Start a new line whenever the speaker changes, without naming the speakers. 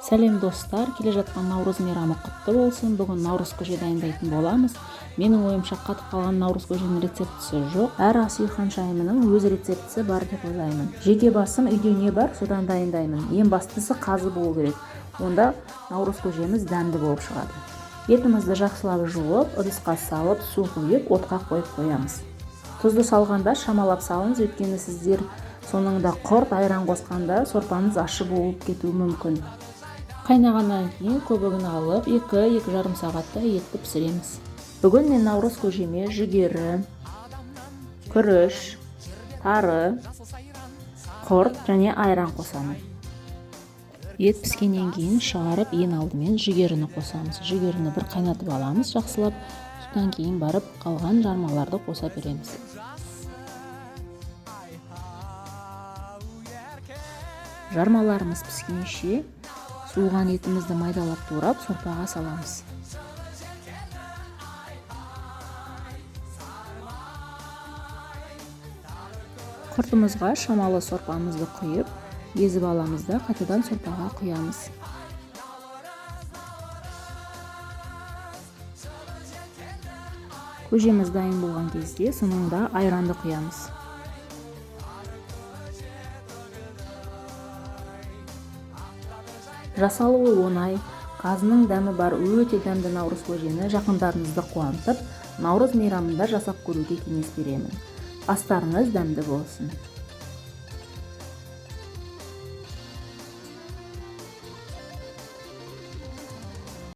Сәлем достар, келе жатқан наурыз мейрамы құтты болсын. Бүгін наурыз көже дайындайтын боламыз. Менің ойымша қатып қалған наурыз көженің рецептісі жоқ. Әр ас үй ханшайымының өз рецептісі бар деп ойлаймын. Жеке басым үйде не бар, содан дайындаймын. Ең бастысы қазы болу керек. Онда наурыз көжеміз дәмді болып шығады. Етімізді жақсылап жуып, ыдысқа салып, су құйып, отқа қойып қоямыз. Тұзды салғанда шамалап салыңыз, өйткені сіздер соңында құрт, айран қосқанда сорпаңыз ащы болып кетуі мүмкін. Қайнағаннан кейін көбігін алып, 2-2,5 сағатта етті пісіреміз. Бүгін мен наурыз көжеме жүгері, күріш, тары, құрт және айран қосамын. Ет піскеннен кейін шығарып, ең алдымен жүгеріні қосамыз. Жүгеріні бір қайнатып аламыз, жақсылап. Содан кейін барып қалған жармаларды қоса береміз. Жармаларымыз піскенше суыған етімізді майдалап турап сорпаға саламыз. Құртымызға шамалы сорпамызды құйып, езіп аламыз да қайтадан сорпаға құямыз. Көжеміз дайын болған кезде соңында айранды құямыз. Жасалуы оңай, қазының дәмі бар өте дәмді наурыз көжені жақындарыңызды қуантып, наурыз мейрамында жасап көруге кеңес беремін. Астарыңыз дәмді болсын.